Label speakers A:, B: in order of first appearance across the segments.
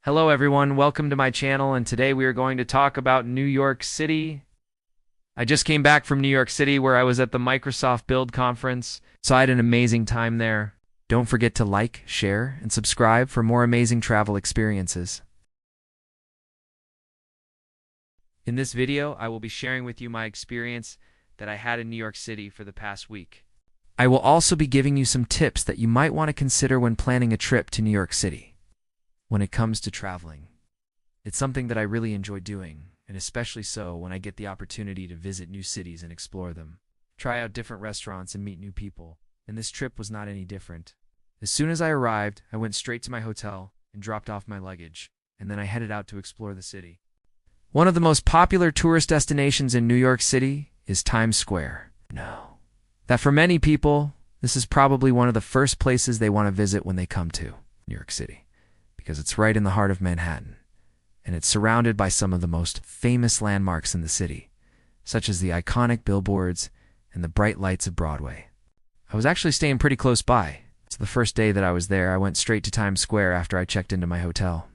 A: Hello everyone, welcome to my channel, and today we are going to talk about New York City. I just came back from New York City where I was at the Microsoft Build conference, so I had an amazing time there. Don't forget to like, share, and subscribe for more amazing travel experiences. In this video, I will be sharing with you my experience that I had in New York City for the past week. I will also be giving you some tips that you might want to consider when planning a trip to New York City. When it comes to traveling, it's something that I really enjoy doing, and especially so when I get the opportunity to visit new cities and explore them, try out different restaurants and meet new people, and this trip was not any different. As soon as I arrived, I went straight to my hotel and dropped off my luggage, and then I headed out to explore the city. One of the most popular tourist destinations in New York City is Times Square. That for many people, this is probably one of the first places they want to visit when they come to New York City, because it's right in the heart of Manhattan, and it's surrounded by some of the most famous landmarks in the city, such as the iconic billboards and the bright lights of Broadway. I was actually staying pretty close by, so the first day that I was there, I went straight to Times Square after I checked into my hotel.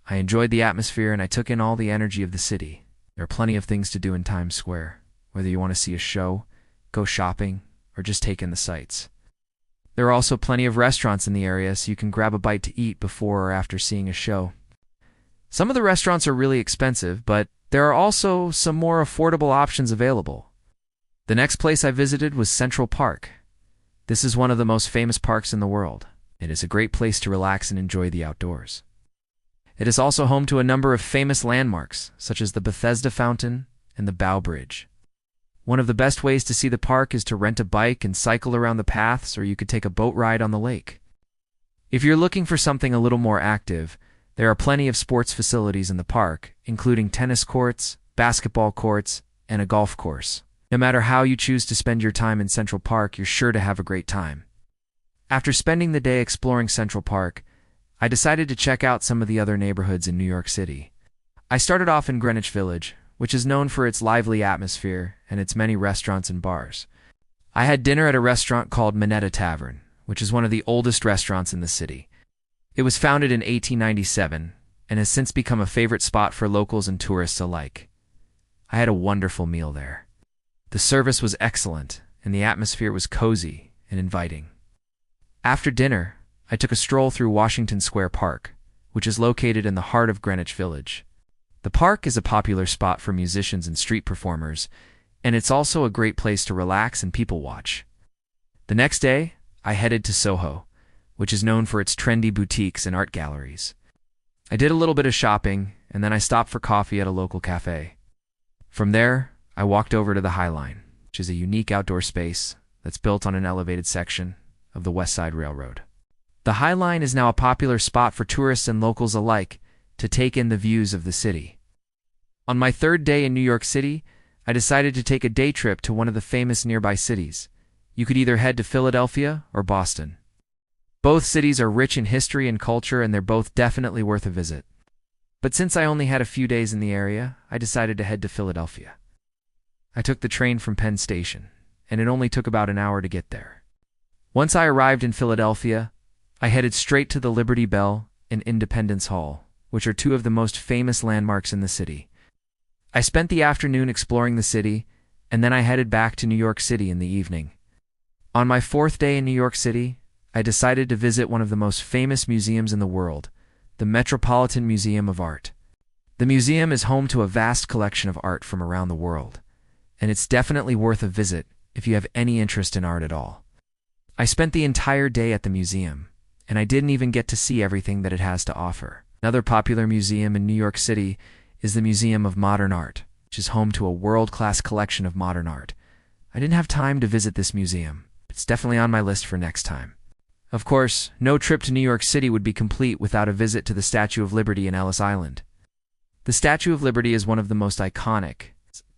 A: I enjoyed the atmosphere and I took in all the energy of the city. There are plenty of things to do in Times Square, whether you want to see a show, go shopping, or just take in the sights. There are also plenty of restaurants in the area, so you can grab a bite to eat before or after seeing a show. Some of the restaurants are really expensive, but there are also some more affordable options available. The next place I visited was Central Park. This is one of the most famous parks in the world. It is a great place to relax and enjoy the outdoors. It is also home to a number of famous landmarks, such as the Bethesda Fountain and the Bow Bridge. One of the best ways to see the park is to rent a bike and cycle around the paths, or you could take a boat ride on the lake. If you're looking for something a little more active, there are plenty of sports facilities in the park, including tennis courts, basketball courts, and a golf course. No matter how you choose to spend your time in Central Park, you're sure to have a great time. After spending the day exploring Central Park, I decided to check out some of the other neighborhoods in New York City. I started off in Greenwich Village, which is known for its lively atmosphere and its many restaurants and bars. I had dinner at a restaurant called Minetta Tavern, which is one of the oldest restaurants in the city. It was founded in 1897 and has since become a favorite spot for locals and tourists alike. I had a wonderful meal there. The service was excellent, and the atmosphere was cozy and inviting. After dinner, I took a stroll through Washington Square Park, which is located in the heart of Greenwich Village. The park is a popular spot for musicians and street performers, and it's also a great place to relax and people watch. The next day, I headed to Soho, which is known for its trendy boutiques and art galleries. I did a little bit of shopping, and then I stopped for coffee at a local cafe. From there, I walked over to the High Line, which is a unique outdoor space that's built on an elevated section of the West Side Railroad. The High Line is now a popular spot for tourists and locals alike to take in the views of the city. On my third day in New York City, I decided to take a day trip to one of the famous nearby cities. You could either head to Philadelphia or Boston. Both cities are rich in history and culture, and they're both definitely worth a visit. But since I only had a few days in the area, I decided to head to Philadelphia. I took the train from Penn Station, and it only took about an hour to get there. Once I arrived in Philadelphia, I headed straight to the Liberty Bell and Independence Hall, which are two of the most famous landmarks in the city. I spent the afternoon exploring the city, and then I headed back to New York City in the evening. On my fourth day in New York City, I decided to visit one of the most famous museums in the world, the Metropolitan Museum of Art. The museum is home to a vast collection of art from around the world, and it's definitely worth a visit if you have any interest in art at all. I spent the entire day at the museum, and I didn't even get to see everything that it has to offer. Another popular museum in New York City is the Museum of Modern Art, which is home to a world-class collection of modern art. I didn't have time to visit this museum. It's definitely on my list for next time. Of course, no trip to New York City would be complete without a visit to the Statue of Liberty in Ellis Island. The Statue of Liberty is one of the most iconic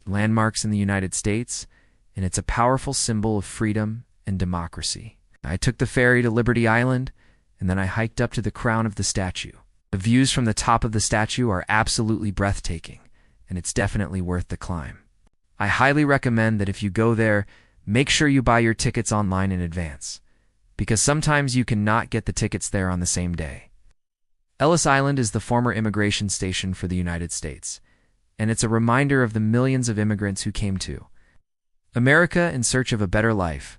A: landmarks in the United States, and it's a powerful symbol of freedom and democracy. I took the ferry to Liberty Island, and then I hiked up to the crown of the statue. The views from the top of the statue are absolutely breathtaking, and it's definitely worth the climb. I highly recommend that if you go there, make sure you buy your tickets online in advance, because sometimes you cannot get the tickets there on the same day. Ellis Island is the former immigration station for the United States, and it's a reminder of the millions of immigrants who came to America in search of a better life.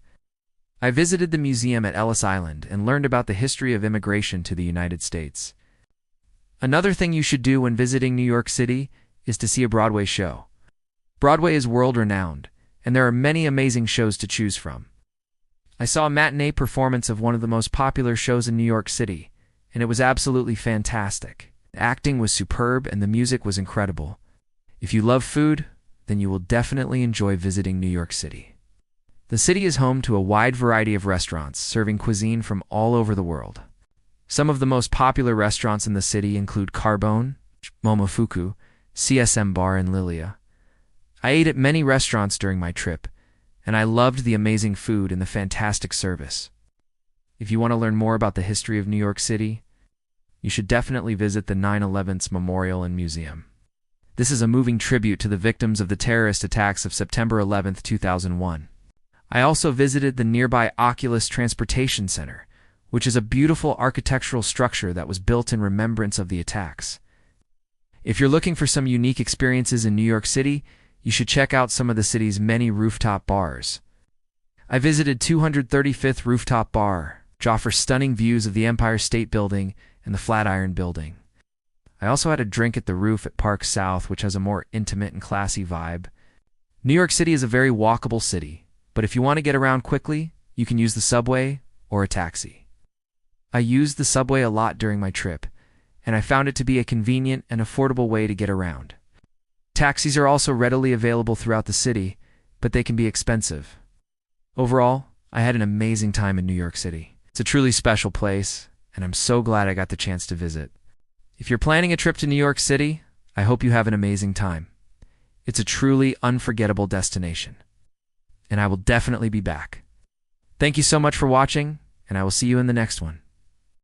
A: I visited the museum at Ellis Island and learned about the history of immigration to the United States. Another thing you should do when visiting New York City is to see a Broadway show. Broadway is world-renowned, and there are many amazing shows to choose from. I saw a matinee performance of one of the most popular shows in New York City, and it was absolutely fantastic. The acting was superb and the music was incredible. If you love food, then you will definitely enjoy visiting New York City. The city is home to a wide variety of restaurants serving cuisine from all over the world. Some of the most popular restaurants in the city include Carbone, Momofuku, CSM Bar, and Lilia. I ate at many restaurants during my trip, and I loved the amazing food and the fantastic service. If you want to learn more about the history of New York City, you should definitely visit the 9/11 Memorial and Museum. This is a moving tribute to the victims of the terrorist attacks of September 11, 2001. I also visited the nearby Oculus Transportation Center, which is a beautiful architectural structure that was built in remembrance of the attacks. If you're looking for some unique experiences in New York City, you should check out some of the city's many rooftop bars. I visited 235th Rooftop Bar, which offers stunning views of the Empire State Building and the Flatiron Building. I also had a drink at the roof at Park South, which has a more intimate and classy vibe. New York City is a very walkable city, but if you want to get around quickly, you can use the subway or a taxi. I used the subway a lot during my trip, and I found it to be a convenient and affordable way to get around. Taxis are also readily available throughout the city, but they can be expensive. Overall, I had an amazing time in New York City. It's a truly special place, and I'm so glad I got the chance to visit. If you're planning a trip to New York City, I hope you have an amazing time. It's a truly unforgettable destination, and I will definitely be back. Thank you so much for watching, and I will see you in the next one.